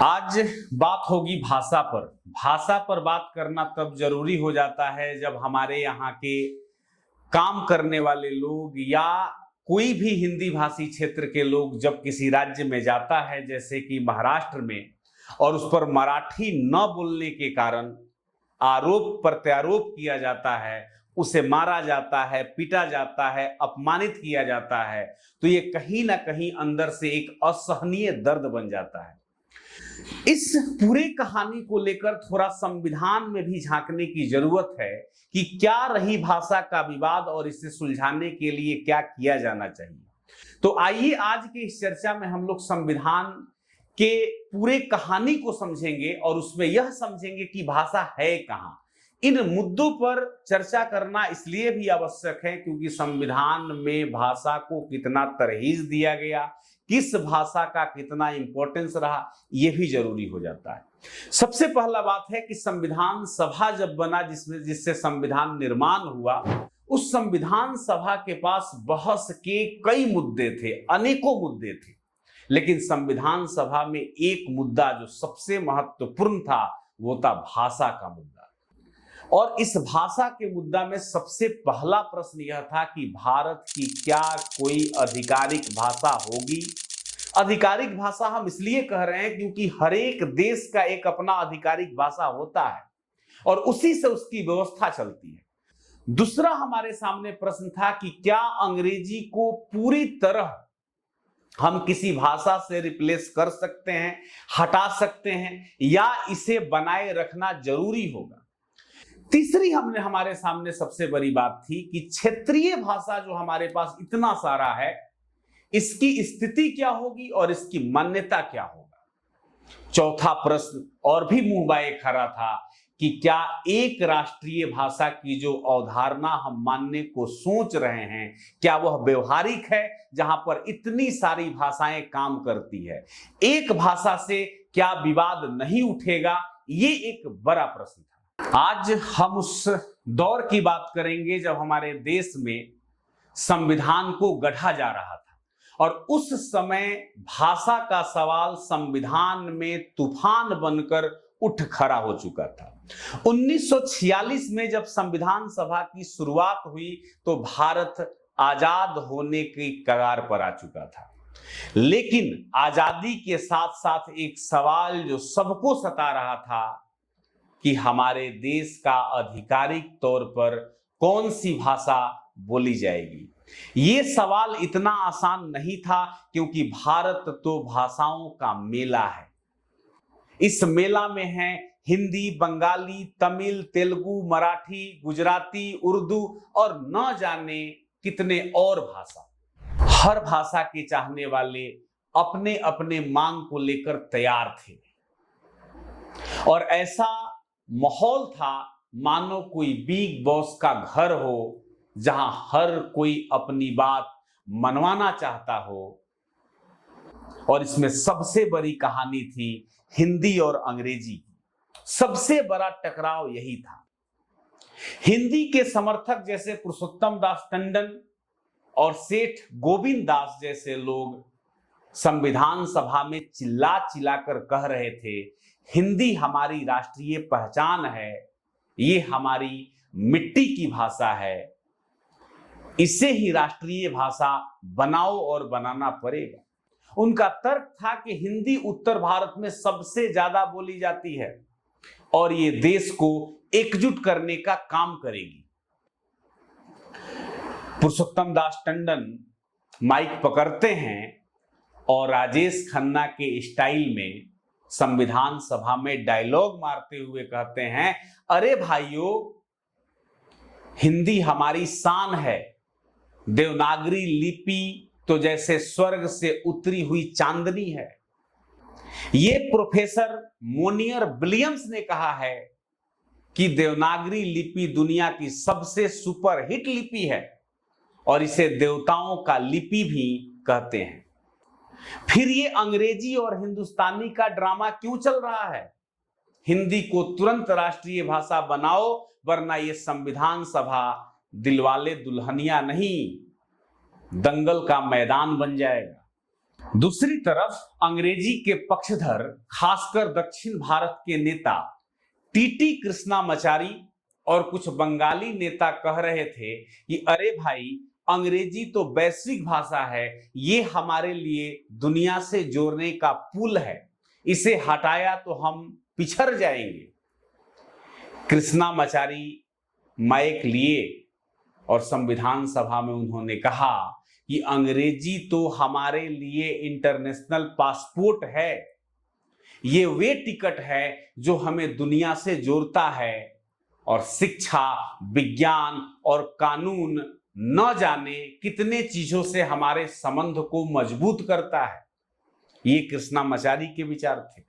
आज बात होगी भाषा पर। भाषा पर बात करना तब जरूरी हो जाता है जब हमारे यहाँ के काम करने वाले लोग या कोई भी हिंदी भाषी क्षेत्र के लोग जब किसी राज्य में जाता है, जैसे कि महाराष्ट्र में, और उस पर मराठी न बोलने के कारण आरोप प्रत्यारोप किया जाता है, उसे मारा जाता है, पीटा जाता है, अपमानित किया जाता है, तो ये कहीं ना कहीं अंदर से एक असहनीय दर्द बन जाता है। इस पूरी कहानी को लेकर थोड़ा संविधान में भी झांकने की जरूरत है कि क्या रही भाषा का विवाद और इसे सुलझाने के लिए क्या किया जाना चाहिए। तो आइए आज की इस चर्चा में हम लोग संविधान के पूरे कहानी को समझेंगे और उसमें यह समझेंगे कि भाषा है कहां। इन मुद्दों पर चर्चा करना इसलिए भी आवश्यक है क्योंकि संविधान में भाषा को कितना तरहीज दिया गया, किस भाषा का कितना इंपॉर्टेंस रहा, यह भी जरूरी हो जाता है। सबसे पहला बात है कि संविधान सभा जब बना, जिससे संविधान निर्माण हुआ, उस संविधान सभा के पास बहस के कई मुद्दे थे, अनेकों मुद्दे थे, लेकिन संविधान सभा में एक मुद्दा जो सबसे महत्वपूर्ण था वो था भाषा का मुद्दा। और इस भाषा के मुद्दा में सबसे पहला प्रश्न यह था कि भारत की क्या कोई आधिकारिक भाषा होगी। आधिकारिक भाषा हम इसलिए कह रहे हैं क्योंकि हर एक देश का एक अपना आधिकारिक भाषा होता है और उसी से उसकी व्यवस्था चलती है। दूसरा हमारे सामने प्रश्न था कि क्या अंग्रेजी को पूरी तरह हम किसी भाषा से रिप्लेस कर सकते हैं, हटा सकते हैं, या इसे बनाए रखना जरूरी होगा। तीसरी हमारे सामने सबसे बड़ी बात थी कि क्षेत्रीय भाषा जो हमारे पास इतना सारा है, इसकी स्थिति क्या होगी और इसकी मान्यता क्या होगा। चौथा प्रश्न और भी मुंह बाए खड़ा था कि क्या एक राष्ट्रीय भाषा की जो अवधारणा हम मानने को सोच रहे हैं, क्या वह व्यवहारिक है, जहां पर इतनी सारी भाषाएं काम करती है। एक भाषा से क्या विवाद नहीं उठेगा, ये एक बड़ा प्रश्न था। आज हम उस दौर की बात करेंगे जब हमारे देश में संविधान को गढ़ा जा रहा था और उस समय भाषा का सवाल संविधान में तूफान बनकर उठ खड़ा हो चुका था। 1946 में जब संविधान सभा की शुरुआत हुई तो भारत आजाद होने की कगार पर आ चुका था, लेकिन आजादी के साथ साथ एक सवाल जो सबको सता रहा था कि हमारे देश का आधिकारिक तौर पर कौन सी भाषा बोली जाएगी। ये सवाल इतना आसान नहीं था क्योंकि भारत तो भाषाओं का मेला है। इस मेला में है हिंदी, बंगाली, तमिल, तेलुगु, मराठी, गुजराती, उर्दू और न जाने कितने और भाषा। हर भाषा के चाहने वाले अपने अपने मांग को लेकर तैयार थे और ऐसा माहौल था मानो कोई बिग बॉस का घर हो जहां हर कोई अपनी बात मनवाना चाहता हो। और इसमें सबसे बड़ी कहानी थी हिंदी और अंग्रेजी की। सबसे बड़ा टकराव यही था। हिंदी के समर्थक जैसे पुरुषोत्तम दास टंडन और सेठ गोविंद दास जैसे लोग संविधान सभा में चिल्ला चिल्लाकर कह रहे थे, हिंदी हमारी राष्ट्रीय पहचान है, ये हमारी मिट्टी की भाषा है, इसे ही राष्ट्रीय भाषा बनाओ और बनाना पड़ेगा। उनका तर्क था कि हिंदी उत्तर भारत में सबसे ज्यादा बोली जाती है और ये देश को एकजुट करने का काम करेगी। पुरुषोत्तम दास टंडन माइक पकड़ते हैं और राजेश खन्ना के स्टाइल में संविधान सभा में डायलॉग मारते हुए कहते हैं, अरे भाइयों, हिंदी हमारी शान है। देवनागरी लिपि तो जैसे स्वर्ग से उतरी हुई चांदनी है। ये प्रोफेसर मोनियर विलियम्स ने कहा है कि देवनागरी लिपि दुनिया की सबसे सुपरहिट लिपि है और इसे देवताओं का लिपि भी कहते हैं। फिर ये अंग्रेजी और हिंदुस्तानी का ड्रामा क्यों चल रहा है? हिंदी को तुरंत राष्ट्रीय भाषा बनाओ वरना ये संविधान सभा दिलवाले दुल्हनिया नहीं, दंगल का मैदान बन जाएगा। दूसरी तरफ अंग्रेजी के पक्षधर खासकर दक्षिण भारत के नेता टीटी कृष्णामाचारी और कुछ बंगाली नेता कह रहे थे कि अरे भाई, अंग्रेजी तो वैश्विक भाषा है, ये हमारे लिए दुनिया से जोड़ने का पुल है, इसे हटाया तो हम पिछड़ जाएंगे। कृष्णामाचारी माइक लिए और संविधान सभा में उन्होंने कहा कि अंग्रेजी तो हमारे लिए इंटरनेशनल पासपोर्ट है, ये वे टिकट है जो हमें दुनिया से जोड़ता है, और शिक्षा, विज्ञान और कानून न जाने कितने चीजों से हमारे संबंध को मजबूत करता है। ये कृष्णामाचारी के विचार थे।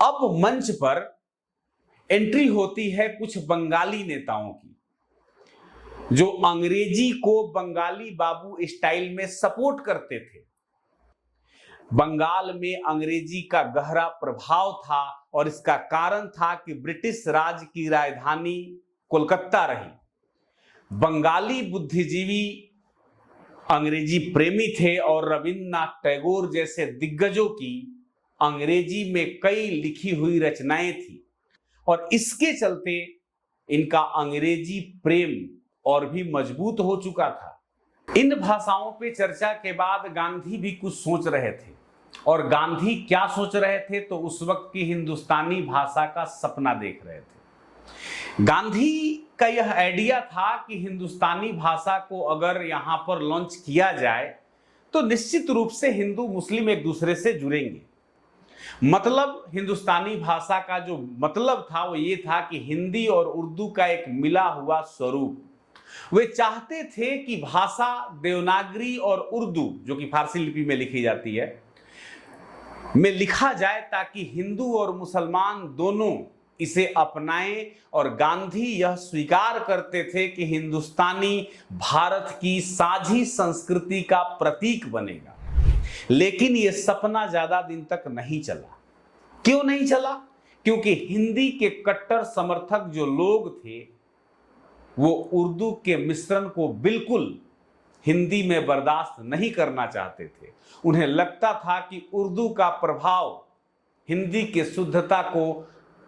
अब मंच पर एंट्री होती है कुछ बंगाली नेताओं की, जो अंग्रेजी को बंगाली बाबू स्टाइल में सपोर्ट करते थे। बंगाल में अंग्रेजी का गहरा प्रभाव था और इसका कारण था कि ब्रिटिश राज की राजधानी कोलकाता रही। बंगाली बुद्धिजीवी अंग्रेजी प्रेमी थे और रविन्द्रनाथ टैगोर जैसे दिग्गजों की अंग्रेजी में कई लिखी हुई रचनाएं थी और इसके चलते इनका अंग्रेजी प्रेम और भी मजबूत हो चुका था। इन भाषाओं पे चर्चा के बाद गांधी भी कुछ सोच रहे थे, और गांधी क्या सोच रहे थे तो उस वक्त की हिंदुस्तानी भाषा का सपना देख रहे थे। गांधी का यह आइडिया था कि हिंदुस्तानी भाषा को अगर यहां पर लॉन्च किया जाए तो निश्चित रूप से हिंदू मुस्लिम एक दूसरे से जुड़ेंगे। मतलब हिंदुस्तानी भाषा का जो मतलब था वो ये था कि हिंदी और उर्दू का एक मिला हुआ स्वरूप। वे चाहते थे कि भाषा देवनागरी और उर्दू, जो कि फारसी लिपि में लिखी जाती है, में लिखा जाए ताकि हिंदू और मुसलमान दोनों इसे अपनाएं, और गांधी यह स्वीकार करते थे कि हिंदुस्तानी भारत की साझी संस्कृति का प्रतीक बनेगा। लेकिन यह सपना ज्यादा दिन तक नहीं चला। क्यों नहीं चला? क्योंकि हिंदी के कट्टर समर्थक जो लोग थे वो उर्दू के मिश्रण को बिल्कुल हिंदी में बर्दाश्त नहीं करना चाहते थे। उन्हें लगता था कि उर्दू का प्रभाव हिंदी के शुद्धता को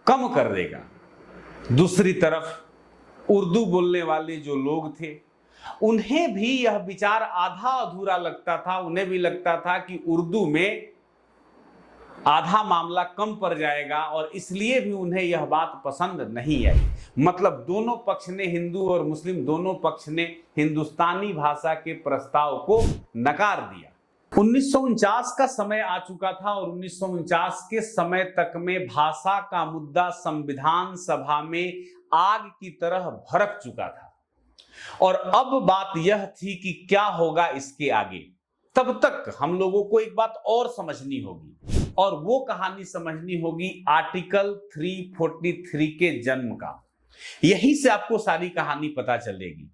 कम कर देगा। दूसरी तरफ उर्दू बोलने वाले जो लोग थे उन्हें भी यह विचार आधा अधूरा लगता था। उन्हें भी लगता था कि उर्दू में आधा मामला कम पड़ जाएगा, और इसलिए भी उन्हें यह बात पसंद नहीं आई। मतलब दोनों पक्ष ने, हिंदू और मुस्लिम दोनों पक्ष ने हिंदुस्तानी भाषा के प्रस्ताव को नकार दिया। 1949 का समय आ चुका था और 1949 के समय तक में भाषा का मुद्दा संविधान सभा में आग की तरह भड़क चुका था, और अब बात यह थी कि क्या होगा इसके आगे। तब तक हम लोगों को एक बात और समझनी होगी, और वो कहानी समझनी होगी आर्टिकल 343 के जन्म का। यही से आपको सारी कहानी पता चलेगी।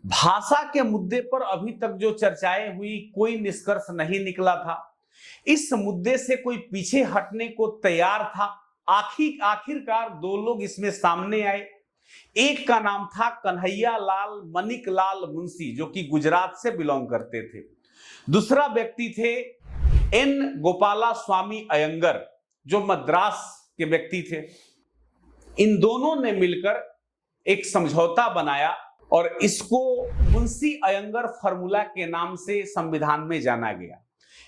भाषा के मुद्दे पर अभी तक जो चर्चाएं हुई, कोई निष्कर्ष नहीं निकला था। इस मुद्दे से कोई पीछे हटने को तैयार था। आखिरकार दो लोग इसमें सामने आए। एक का नाम था कन्हैया लाल मनिक लाल मुंशी, जो कि गुजरात से बिलोंग करते थे। दूसरा व्यक्ति थे एन गोपाला स्वामी अयंगर, जो मद्रास के व्यक्ति थे। इन दोनों ने मिलकर एक समझौता बनाया और इसको मुंशी अयंगर फार्मूला के नाम से संविधान में जाना गया।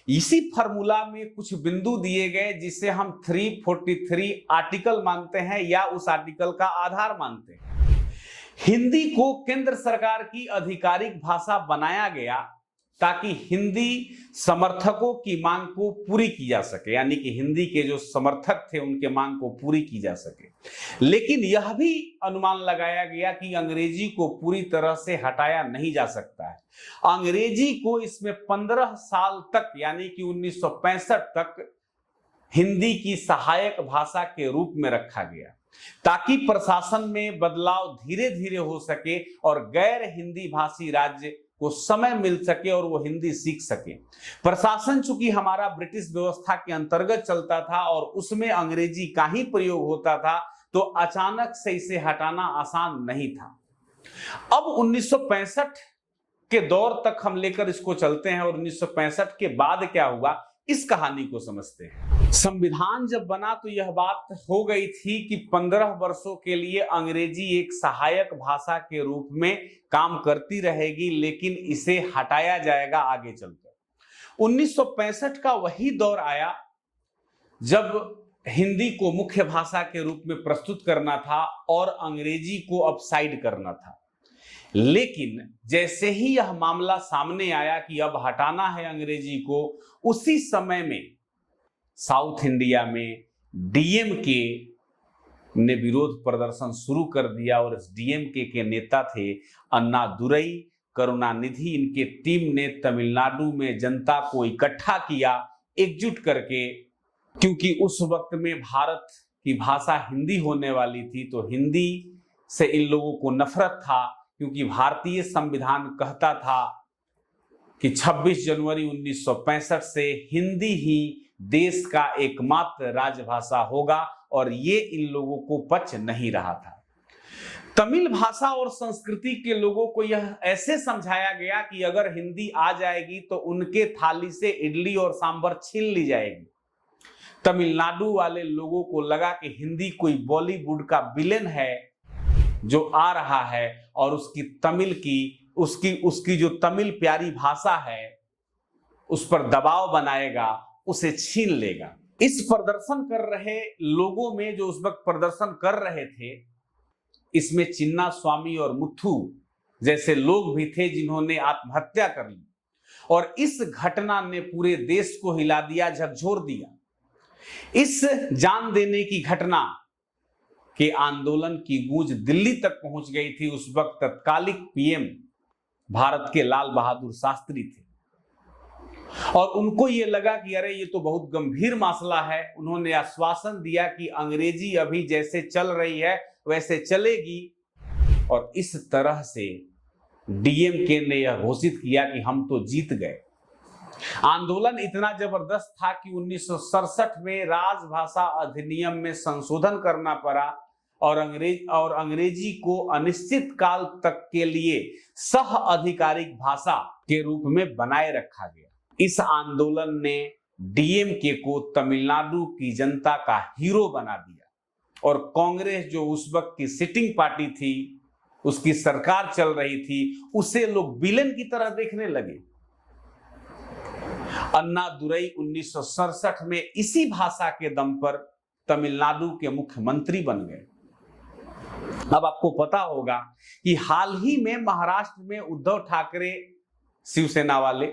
इसी फार्मूला में कुछ बिंदु दिए गए जिसे हम 343 आर्टिकल मानते हैं या उस आर्टिकल का आधार मानते हैं। हिंदी को केंद्र सरकार की आधिकारिक भाषा बनाया गया ताकि हिंदी समर्थकों की मांग को पूरी की जा सके, यानी कि हिंदी के जो समर्थक थे उनके मांग को पूरी की जा सके। लेकिन यह भी अनुमान लगाया गया कि अंग्रेजी को पूरी तरह से हटाया नहीं जा सकता है। अंग्रेजी को इसमें 15 साल तक, यानी कि 1965 तक हिंदी की सहायक भाषा के रूप में रखा गया, ताकि प्रशासन में बदलाव धीरे धीरे हो सके और गैर हिंदी भाषी राज्य को समय मिल सके और वो हिंदी सीख सके। प्रशासन चूंकि हमारा ब्रिटिश व्यवस्था के अंतर्गत चलता था और उसमें अंग्रेजी का ही प्रयोग होता था, तो अचानक से इसे हटाना आसान नहीं था। अब 1965 के दौर तक हम लेकर इसको चलते हैं और 1965 के बाद क्या हुआ इस कहानी को समझते हैं। संविधान जब बना तो यह बात हो गई थी कि 15 वर्षों के लिए अंग्रेजी एक सहायक भाषा के रूप में काम करती रहेगी, लेकिन इसे हटाया जाएगा आगे चलकर। 1965 का वही दौर आया जब हिंदी को मुख्य भाषा के रूप में प्रस्तुत करना था और अंग्रेजी को अपसाइड करना था। लेकिन जैसे ही यह मामला सामने आया कि अब हटाना है अंग्रेजी को, उसी समय में साउथ इंडिया में डीएमके ने विरोध प्रदर्शन शुरू कर दिया और इस डीएमके के नेता थे अन्नादुरई करुणानिधि। इनके टीम ने तमिलनाडु में जनता को इकट्ठा किया एकजुट करके, क्योंकि उस वक्त में भारत की भाषा हिंदी होने वाली थी, तो हिंदी से इन लोगों को नफरत था, क्योंकि भारतीय संविधान कहता था कि 26 जनवरी 1965 से हिंदी ही देश का एकमात्र राजभाषा होगा, और ये इन लोगों को पच नहीं रहा था। तमिल भाषा और संस्कृति के लोगों को यह ऐसे समझाया गया कि अगर हिंदी आ जाएगी तो उनके थाली से इडली और सांभर छीन ली जाएगी। तमिलनाडु वाले लोगों को लगा कि हिंदी कोई बॉलीवुड का विलेन है जो आ रहा है और उसकी तमिल की उसकी जो तमिल प्यारी भाषा है उस पर दबाव बनाएगा, उसे छीन लेगा। इस प्रदर्शन कर रहे लोगों में जो उस वक्त प्रदर्शन कर रहे थे, इसमें चिन्ना स्वामी और मुथु जैसे लोग भी थे जिन्होंने आत्महत्या कर ली, और इस घटना ने पूरे देश को हिला दिया, झकझोर दिया। इस जान देने की घटना के आंदोलन की गूंज दिल्ली तक पहुंच गई थी। उस वक्त तत्कालिक पीएम भारत के लाल बहादुर शास्त्री थे, और उनको ये लगा कि अरे ये तो बहुत गंभीर मसला है। उन्होंने आश्वासन दिया कि अंग्रेजी अभी जैसे चल रही है वैसे चलेगी, और इस तरह से डीएमके ने यह घोषित किया कि हम तो जीत गए। आंदोलन इतना जबरदस्त था कि 1967 में राजभाषा अधिनियम में संशोधन करना पड़ा और अंग्रेजी को अनिश्चित काल तक के लिए सह आधिकारिक भाषा के रूप में बनाए रखा गया। इस आंदोलन ने डीएमके को तमिलनाडु की जनता का हीरो बना दिया, और कांग्रेस जो उस वक्त की सिटिंग पार्टी थी, उसकी सरकार चल रही थी, उसे लोग विलेन की तरह देखने लगे। अन्नादुरई 1967 में इसी भाषा के दम पर तमिलनाडु के मुख्यमंत्री बन गए। अब आपको पता होगा कि हाल ही में महाराष्ट्र में उद्धव ठाकरे शिवसेना वाले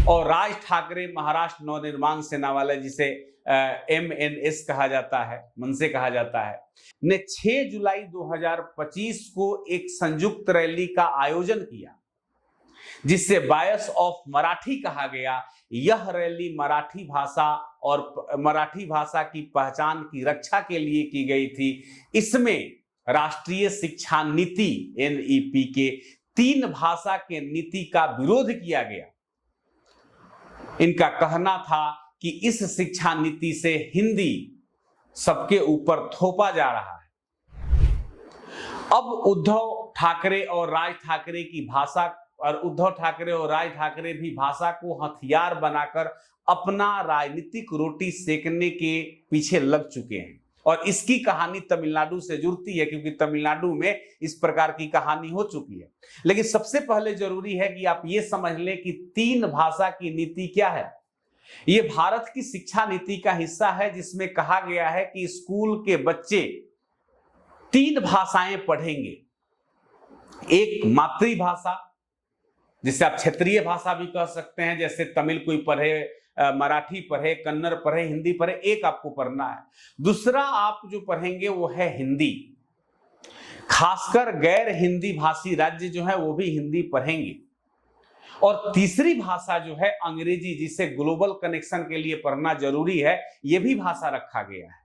और राज ठाकरे महाराष्ट्र नवनिर्माण सेना वाले, जिसे MNS कहा जाता है, मनसे कहा जाता है, ने 6 जुलाई 2025 को एक संयुक्त रैली का आयोजन किया जिससे बायस ऑफ मराठी कहा गया। यह रैली मराठी भाषा और मराठी भाषा की पहचान की रक्षा के लिए की गई थी। इसमें राष्ट्रीय शिक्षा नीति NEP के 3 भाषा के नीति का विरोध किया गया। इनका कहना था कि इस शिक्षा नीति से हिंदी सबके ऊपर थोपा जा रहा है। अब उद्धव ठाकरे और राज ठाकरे की भाषा और उद्धव ठाकरे और राज ठाकरे भी भाषा को हथियार बनाकर अपना राजनीतिक रोटी सेकने के पीछे लग चुके हैं, और इसकी कहानी तमिलनाडु से जुड़ती है क्योंकि तमिलनाडु में इस प्रकार की कहानी हो चुकी है। लेकिन सबसे पहले जरूरी है कि आप ये समझ लें कि 3 भाषा की नीति क्या है। ये भारत की शिक्षा नीति का हिस्सा है जिसमें कहा गया है कि स्कूल के बच्चे 3 भाषाएं पढ़ेंगे। एक मातृभाषा, जिसे आप क्षेत्रीय भाषा भी कह सकते हैं, जैसे तमिल कोई पढ़े, मराठी पढ़े, कन्नड़ पढ़े, हिंदी पढ़े, एक आपको पढ़ना है। दूसरा आप जो पढ़ेंगे वो है हिंदी। खासकर गैर हिंदी भाषी राज्य जो है वो भी हिंदी पढ़ेंगे। और तीसरी भाषा जो है अंग्रेजी, जिसे ग्लोबल कनेक्शन के लिए पढ़ना जरूरी है, यह भी भाषा रखा गया है।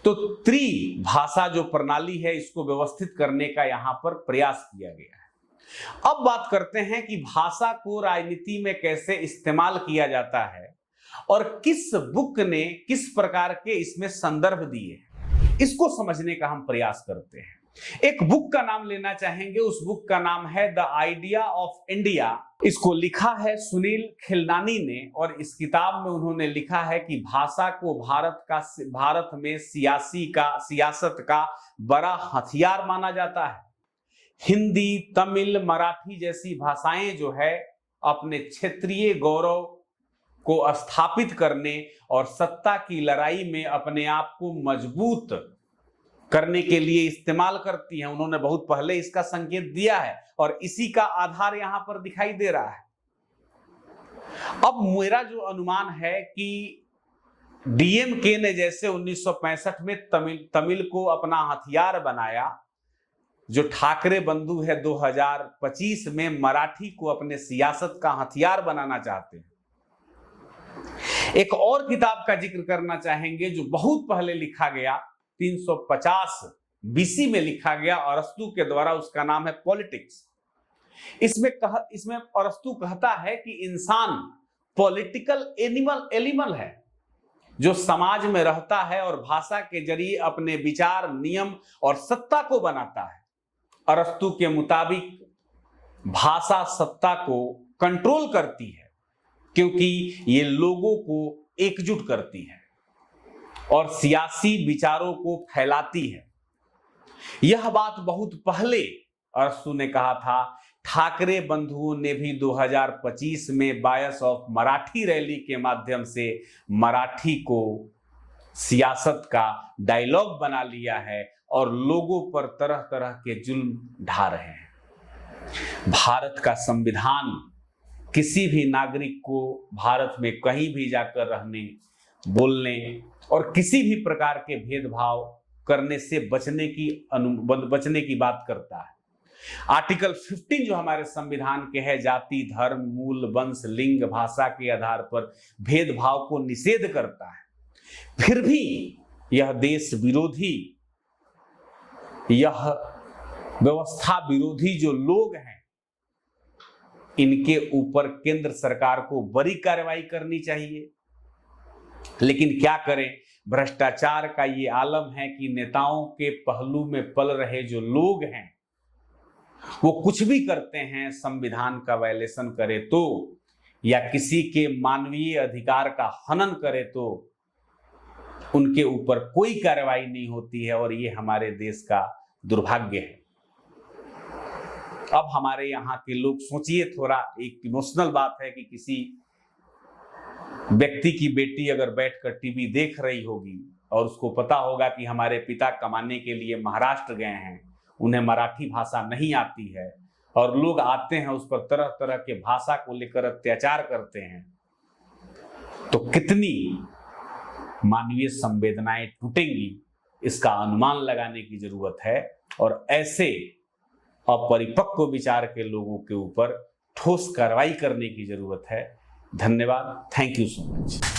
तो त्रिभाषा जो प्रणाली है इसको व्यवस्थित करने का यहां पर प्रयास किया गया है। अब बात करते हैं कि भाषा को राजनीति में कैसे इस्तेमाल किया जाता है और किस बुक ने किस प्रकार के इसमें संदर्भ दिए, इसको समझने का हम प्रयास करते हैं। एक बुक का नाम लेना चाहेंगे, उस बुक का नाम है द आइडिया ऑफ इंडिया। इसको लिखा है सुनील खिलनानी ने, और इस किताब में उन्होंने लिखा है कि भाषा को भारत में सियासत का बड़ा हथियार माना जाता है। हिंदी, तमिल, मराठी जैसी भाषाएं जो है अपने क्षेत्रीय गौरव को स्थापित करने और सत्ता की लड़ाई में अपने आप को मजबूत करने के लिए इस्तेमाल करती हैं। उन्होंने बहुत पहले इसका संकेत दिया है और इसी का आधार यहां पर दिखाई दे रहा है। अब मेरा जो अनुमान है कि डीएमके ने जैसे 1965 में तमिल को अपना हथियार बनाया, जो ठाकरे बंधु है 2025 में मराठी को अपने सियासत का हथियार बनाना चाहते हैं। एक और किताब का जिक्र करना चाहेंगे जो बहुत पहले लिखा गया, 350 बीसी में लिखा गया अरस्तु के द्वारा, उसका नाम है पॉलिटिक्स। इसमें अरस्तु कहता है कि इंसान पॉलिटिकल एनिमल है जो समाज में रहता है और भाषा के जरिए अपने विचार, नियम और सत्ता को बनाता है। अरस्तु के मुताबिक भाषा सत्ता को कंट्रोल करती है क्योंकि ये लोगों को एकजुट करती है और सियासी विचारों को फैलाती है। यह बात बहुत पहले अरस्तु ने कहा था। ठाकरे बंधुओं ने भी 2025 में बायस ऑफ मराठी रैली के माध्यम से मराठी को सियासत का डायलॉग बना लिया है और लोगों पर तरह तरह के जुल्म ढा रहे हैं। भारत का संविधान किसी भी नागरिक को भारत में कहीं भी जाकर रहने, बोलने और किसी भी प्रकार के भेदभाव करने से बचने की बात करता है। आर्टिकल 15 जो हमारे संविधान के है, जाति, धर्म, मूल, वंश, लिंग, भाषा के आधार पर भेदभाव को निषेध करता है। फिर भी यह देश विरोधी, यह व्यवस्था विरोधी जो लोग हैं, इनके ऊपर केंद्र सरकार को बड़ी कार्रवाई करनी चाहिए। लेकिन क्या करें, भ्रष्टाचार का ये आलम है कि नेताओं के पहलू में पल रहे जो लोग हैं वो कुछ भी करते हैं, संविधान का वायलेशन करे तो या किसी के मानवीय अधिकार का हनन करे तो उनके ऊपर कोई कार्रवाई नहीं होती है और ये हमारे देश का दुर्भाग्य है। अब हमारे यहाँ के लोग सोचिए, थोड़ा एक इमोशनल बात है कि किसी व्यक्ति की बेटी अगर बैठकर टीवी देख रही होगी और उसको पता होगा कि हमारे पिता कमाने के लिए महाराष्ट्र गए हैं, उन्हें मराठी भाषा नहीं आती है और लोग आते हैं उस पर तरह तरह के भाषा को लेकर अत्याचार करते हैं, तो कितनी मानवीय संवेदनाएं टूटेंगी, इसका अनुमान लगाने की जरूरत है और ऐसे अपरिपक्व विचार के लोगों के ऊपर ठोस कार्रवाई करने की जरूरत है। धन्यवाद। Thank you so much.